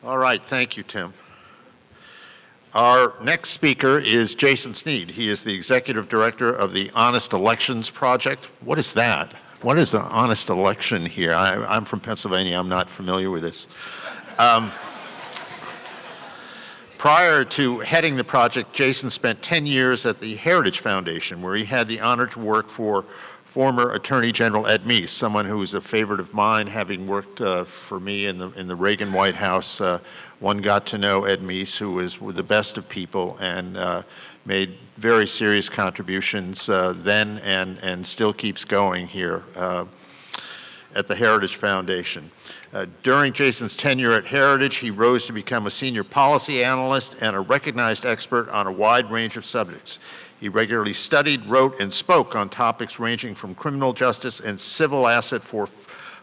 All right, thank you, Tim. Our next speaker is Jason Snead. He is the Executive Director of the Honest Elections Project. What is that? What is an honest election here? I'm from Pennsylvania. I'm not familiar with this. Prior to heading the project, Jason spent 10 years at the Heritage Foundation, where he had the honor to work for former Attorney General Ed Meese, someone who was a favorite of mine, having worked for me in the Reagan White House. One got to know Ed Meese, who was the best of people and made very serious contributions then and still keeps going here at the Heritage Foundation. During Jason's tenure at Heritage, he rose to become a senior policy analyst and a recognized expert on a wide range of subjects. He regularly studied, wrote, and spoke on topics ranging from criminal justice and civil asset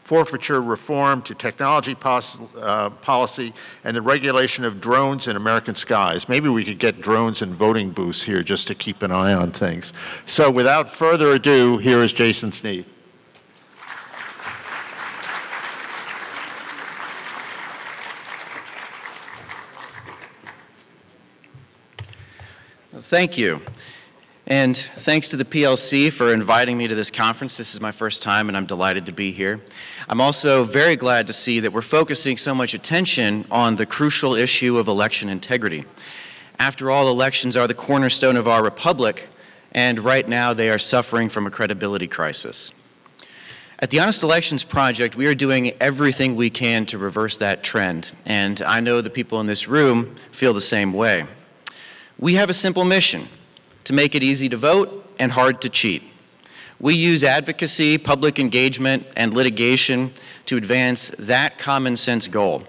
forfeiture reform to technology policy and the regulation of drones in American skies. Maybe we could get drones in voting booths here just to keep an eye on things. So without further ado, here is Jason Snead. Thank you. And thanks to the PLC for inviting me to this conference. This is my first time and I'm delighted to be here. I'm also very glad to see that we're focusing so much attention on the crucial issue of election integrity. After all, elections are the cornerstone of our republic, and right now they are suffering from a credibility crisis. At the Honest Elections Project, we are doing everything we can to reverse that trend, and I know the people in this room feel the same way. We have a simple mission: to make it easy to vote and hard to cheat. We use advocacy, public engagement, and litigation to advance that common sense goal.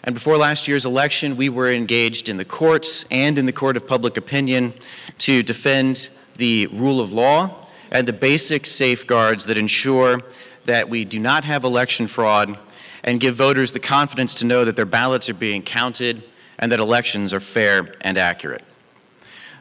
And before last year's election, we were engaged in the courts and in the court of public opinion to defend the rule of law and the basic safeguards that ensure that we do not have election fraud and give voters the confidence to know that their ballots are being counted and that elections are fair and accurate.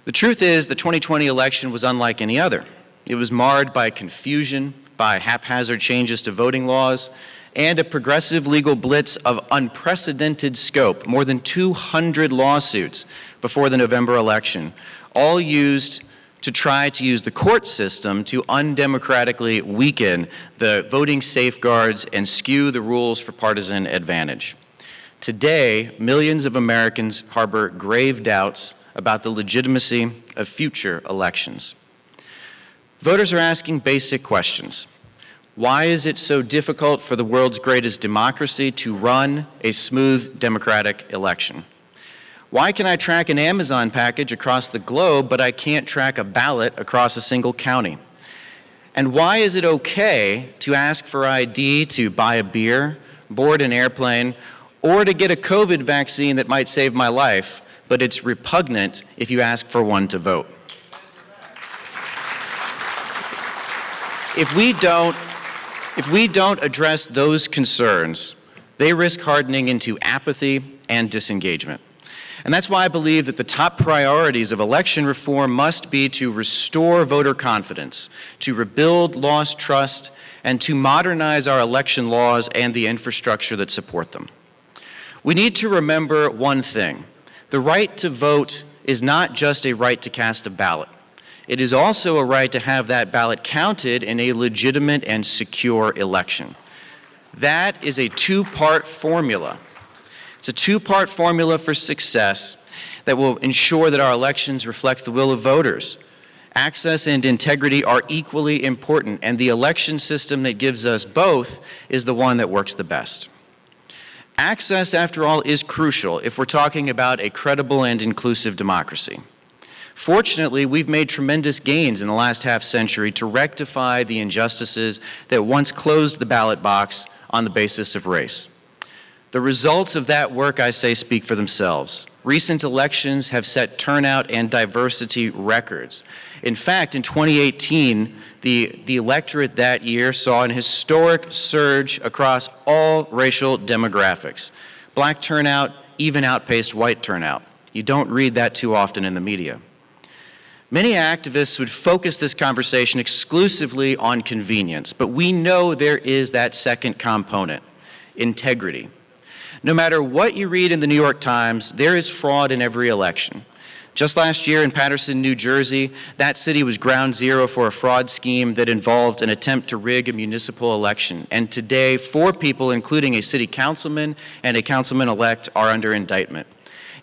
The truth is, the 2020 election was unlike any other. It was marred by confusion, by haphazard changes to voting laws, and a progressive legal blitz of unprecedented scope, more than 200 lawsuits before the November election, all used to try to use the court system to undemocratically weaken the voting safeguards and skew the rules for partisan advantage. Today, millions of Americans harbor grave doubts about the legitimacy of future elections. Voters are asking basic questions. Why is it so difficult for the world's greatest democracy to run a smooth democratic election? Why can I track an Amazon package across the globe, but I can't track a ballot across a single county? And why is it okay to ask for ID to buy a beer, board an airplane, or to get a COVID vaccine that might save my life, but it's repugnant if you ask for one to vote? If we don't address those concerns, they risk hardening into apathy and disengagement. And that's why I believe that the top priorities of election reform must be to restore voter confidence, to rebuild lost trust, and to modernize our election laws and the infrastructure that support them. We need to remember one thing. The right to vote is not just a right to cast a ballot. It is also a right to have that ballot counted in a legitimate and secure election. That is a two-part formula. It's a two-part formula for success that will ensure that our elections reflect the will of voters. Access and integrity are equally important, and the election system that gives us both is the one that works the best. Access, after all, is crucial if we're talking about a credible and inclusive democracy. Fortunately, we've made tremendous gains in the last half-century to rectify the injustices that once closed the ballot box on the basis of race. The results of that work, I say, speak for themselves. Recent elections have set turnout and diversity records. In fact, in 2018, the electorate that year saw an historic surge across all racial demographics. Black turnout even outpaced white turnout. You don't read that too often in the media. Many activists would focus this conversation exclusively on convenience, but we know there is that second component, integrity. No matter what you read in the New York Times, there is fraud in every election. Just last year in Paterson, New Jersey, that city was ground zero for a fraud scheme that involved an attempt to rig a municipal election. And today, 4 people, including a city councilman and a councilman-elect, are under indictment.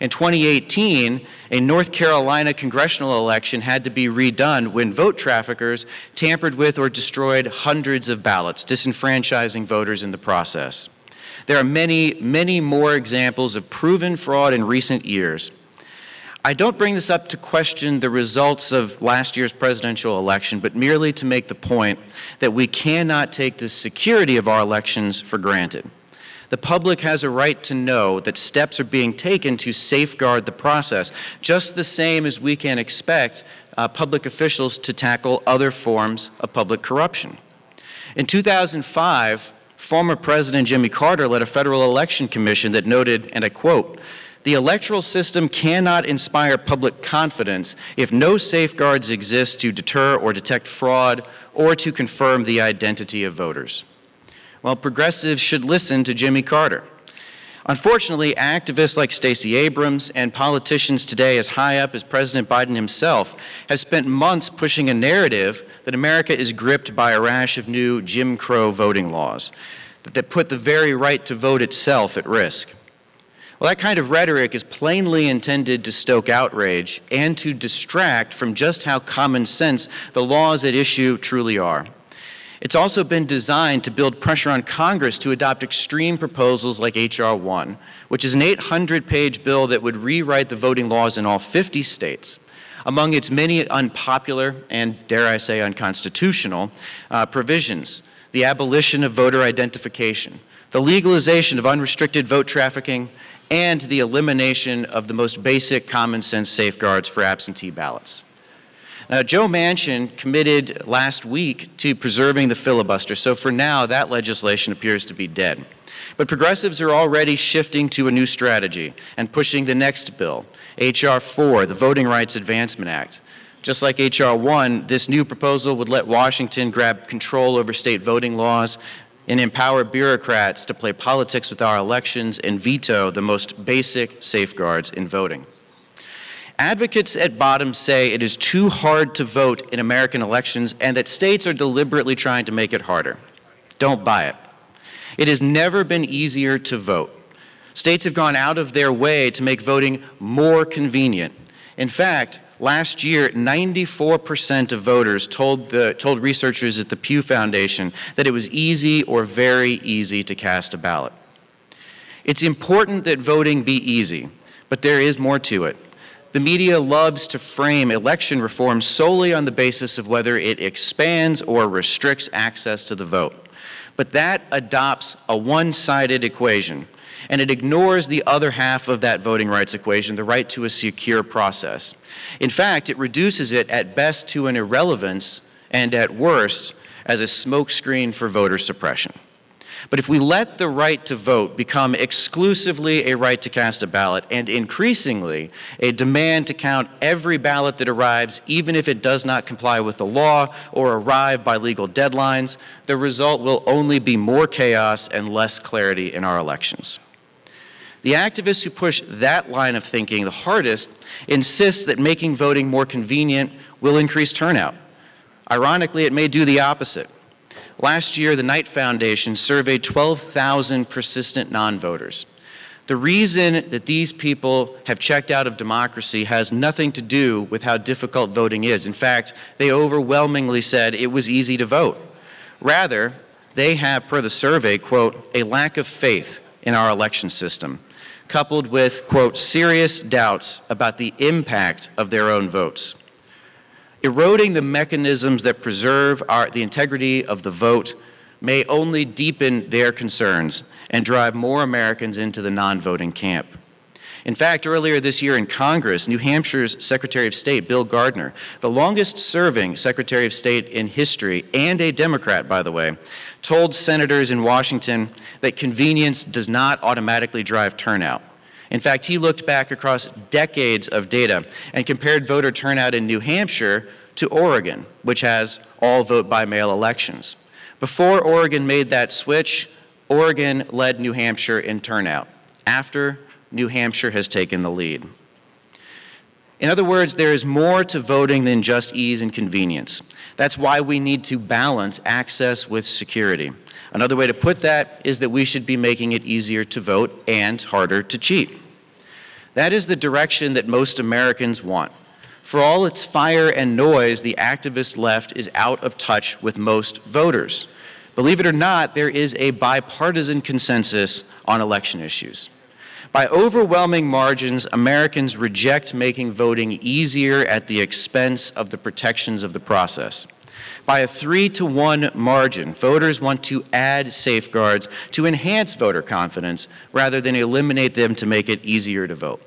In 2018, a North Carolina congressional election had to be redone when vote traffickers tampered with or destroyed hundreds of ballots, disenfranchising voters in the process. There are many, many more examples of proven fraud in recent years. I don't bring this up to question the results of last year's presidential election, but merely to make the point that we cannot take the security of our elections for granted. The public has a right to know that steps are being taken to safeguard the process, just the same as we can expect public officials to tackle other forms of public corruption. In 2005, former President Jimmy Carter led a federal election commission that noted, and I quote, "The electoral system cannot inspire public confidence if no safeguards exist to deter or detect fraud or to confirm the identity of voters." Well, progressives should listen to Jimmy Carter. Unfortunately, activists like Stacey Abrams and politicians today as high up as President Biden himself have spent months pushing a narrative that America is gripped by a rash of new Jim Crow voting laws that put the very right to vote itself at risk. Well, that kind of rhetoric is plainly intended to stoke outrage and to distract from just how common sense the laws at issue truly are. It's also been designed to build pressure on Congress to adopt extreme proposals like H.R. 1, which is an 800-page bill that would rewrite the voting laws in all 50 states. Among its many unpopular and, dare I say, unconstitutional provisions, the abolition of voter identification, the legalization of unrestricted vote trafficking, and the elimination of the most basic common sense safeguards for absentee ballots. Joe Manchin committed last week to preserving the filibuster, so for now that legislation appears to be dead. But progressives are already shifting to a new strategy and pushing the next bill, H.R. 4, the Voting Rights Advancement Act. Just like H.R. 1, this new proposal would let Washington grab control over state voting laws and empower bureaucrats to play politics with our elections and veto the most basic safeguards in voting. Advocates at bottom say it is too hard to vote in American elections and that states are deliberately trying to make it harder. Don't buy it. It has never been easier to vote. States have gone out of their way to make voting more convenient. In fact, last year, 94% of voters told researchers at the Pew Foundation that it was easy or very easy to cast a ballot. It's important that voting be easy, but there is more to it. The media loves to frame election reform solely on the basis of whether it expands or restricts access to the vote. But that adopts a one-sided equation, and it ignores the other half of that voting rights equation, the right to a secure process. In fact, it reduces it at best to an irrelevance, and at worst, as a smokescreen for voter suppression. But if we let the right to vote become exclusively a right to cast a ballot and increasingly a demand to count every ballot that arrives, even if it does not comply with the law or arrive by legal deadlines, the result will only be more chaos and less clarity in our elections. The activists who push that line of thinking the hardest insist that making voting more convenient will increase turnout. Ironically, it may do the opposite. Last year, the Knight Foundation surveyed 12,000 persistent non-voters. The reason that these people have checked out of democracy has nothing to do with how difficult voting is. In fact, they overwhelmingly said it was easy to vote. Rather, they have, per the survey, quote, a lack of faith in our election system, coupled with, quote, serious doubts about the impact of their own votes. Eroding the mechanisms that preserve the integrity of the vote may only deepen their concerns and drive more Americans into the non-voting camp. In fact, earlier this year in Congress, New Hampshire's Secretary of State, Bill Gardner, the longest-serving Secretary of State in history, and a Democrat, by the way, told senators in Washington that convenience does not automatically drive turnout. In fact, he looked back across decades of data and compared voter turnout in New Hampshire to Oregon, which has all vote-by-mail elections. Before Oregon made that switch, Oregon led New Hampshire in turnout. after New Hampshire has taken the lead. In other words, there is more to voting than just ease and convenience. That's why we need to balance access with security. Another way to put that is that we should be making it easier to vote and harder to cheat. That is the direction that most Americans want. For all its fire and noise, the activist left is out of touch with most voters. Believe it or not, there is a bipartisan consensus on election issues. By overwhelming margins, Americans reject making voting easier at the expense of the protections of the process. By a 3-to-1 margin, voters want to add safeguards to enhance voter confidence rather than eliminate them to make it easier to vote.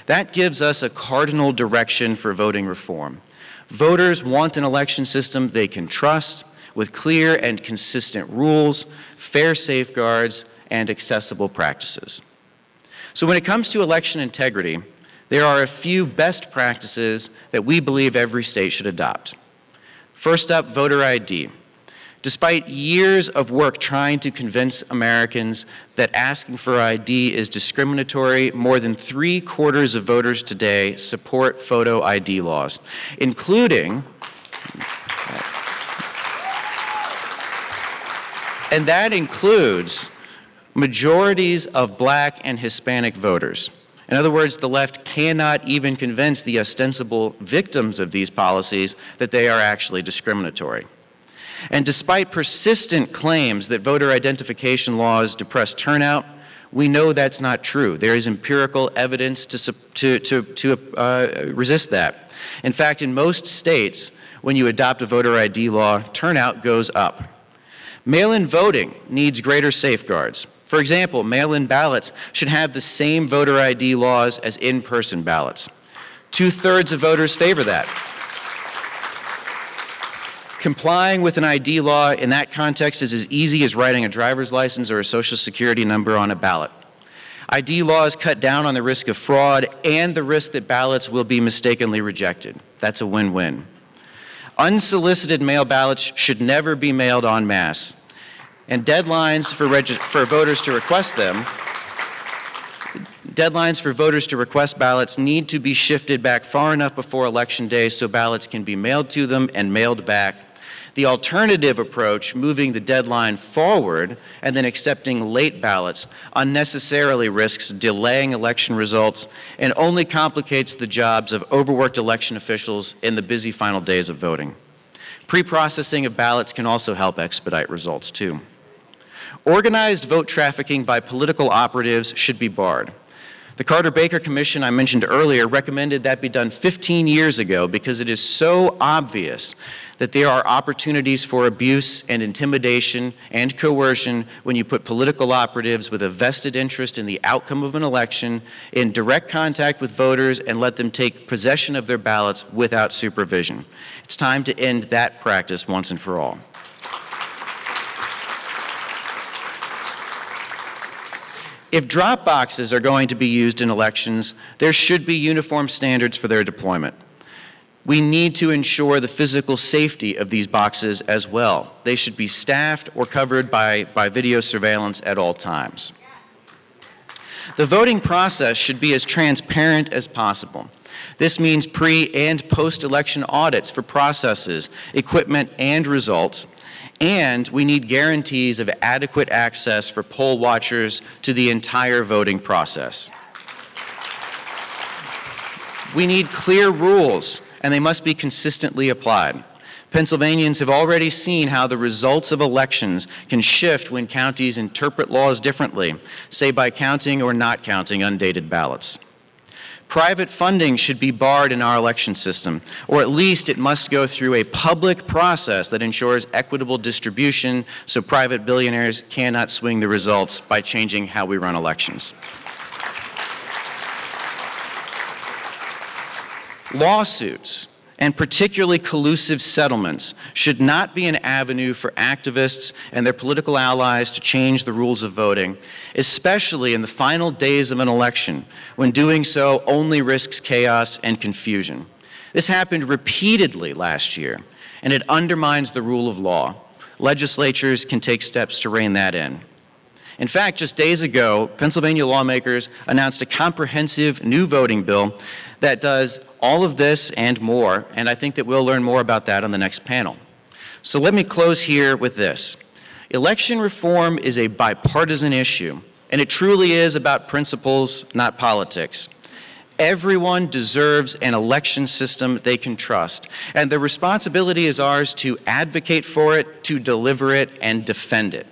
That gives us a cardinal direction for voting reform. Voters want an election system they can trust, with clear and consistent rules, fair safeguards, and accessible practices. So when it comes to election integrity, there are a few best practices that we believe every state should adopt. First up, voter ID. Despite years of work trying to convince Americans that asking for ID is discriminatory, more than 3/4 of voters today support photo ID laws, including, and that includes majorities of Black and Hispanic voters. In other words, the left cannot even convince the ostensible victims of these policies that they are actually discriminatory. And despite persistent claims that voter identification laws depress turnout, we know that's not true. There is empirical evidence to resist that. In fact, in most states, when you adopt a voter ID law, turnout goes up. Mail-in voting needs greater safeguards. For example, mail-in ballots should have the same voter ID laws as in-person ballots. 2/3 of voters favor that. Complying with an ID law in that context is as easy as writing a driver's license or a social security number on a ballot. ID laws cut down on the risk of fraud and the risk that ballots will be mistakenly rejected. That's a win-win. Unsolicited mail ballots should never be mailed en masse. And deadlines for voters to request them, deadlines for voters to request ballots need to be shifted back far enough before Election Day so ballots can be mailed to them and mailed back. The alternative approach, moving the deadline forward and then accepting late ballots, unnecessarily risks delaying election results and only complicates the jobs of overworked election officials in the busy final days of voting. Pre-processing of ballots can also help expedite results, too. Organized vote trafficking by political operatives should be barred. The Carter-Baker Commission I mentioned earlier recommended that be done 15 years ago because it is so obvious that there are opportunities for abuse and intimidation and coercion when you put political operatives with a vested interest in the outcome of an election in direct contact with voters and let them take possession of their ballots without supervision. It's time to end that practice once and for all. If drop boxes are going to be used in elections, there should be uniform standards for their deployment. We need to ensure the physical safety of these boxes as well. They should be staffed or covered by video surveillance at all times. The voting process should be as transparent as possible. This means pre- and post-election audits for processes, equipment, and results. And we need guarantees of adequate access for poll watchers to the entire voting process. We need clear rules, and they must be consistently applied. Pennsylvanians have already seen how the results of elections can shift when counties interpret laws differently, say by counting or not counting undated ballots. Private funding should be barred in our election system, or at least it must go through a public process that ensures equitable distribution so private billionaires cannot swing the results by changing how we run elections. Lawsuits, and particularly collusive settlements, should not be an avenue for activists and their political allies to change the rules of voting, especially in the final days of an election, when doing so only risks chaos and confusion. This happened repeatedly last year, and it undermines the rule of law. Legislatures can take steps to rein that in. In fact, just days ago, Pennsylvania lawmakers announced a comprehensive new voting bill that does all of this and more, and I think that we'll learn more about that on the next panel. So let me close here with this. Election reform is a bipartisan issue, and it truly is about principles, not politics. Everyone deserves an election system they can trust, and the responsibility is ours to advocate for it, to deliver it, and defend it.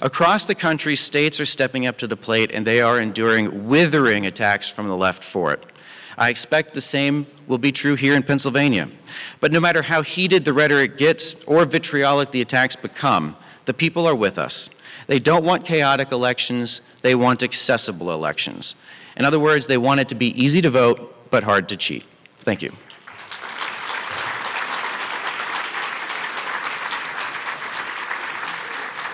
Across the country, states are stepping up to the plate, and they are enduring withering attacks from the left for it. I expect the same will be true here in Pennsylvania. But no matter how heated the rhetoric gets or vitriolic the attacks become, the people are with us. They don't want chaotic elections, they want accessible elections. In other words, they want it to be easy to vote, but hard to cheat. Thank you.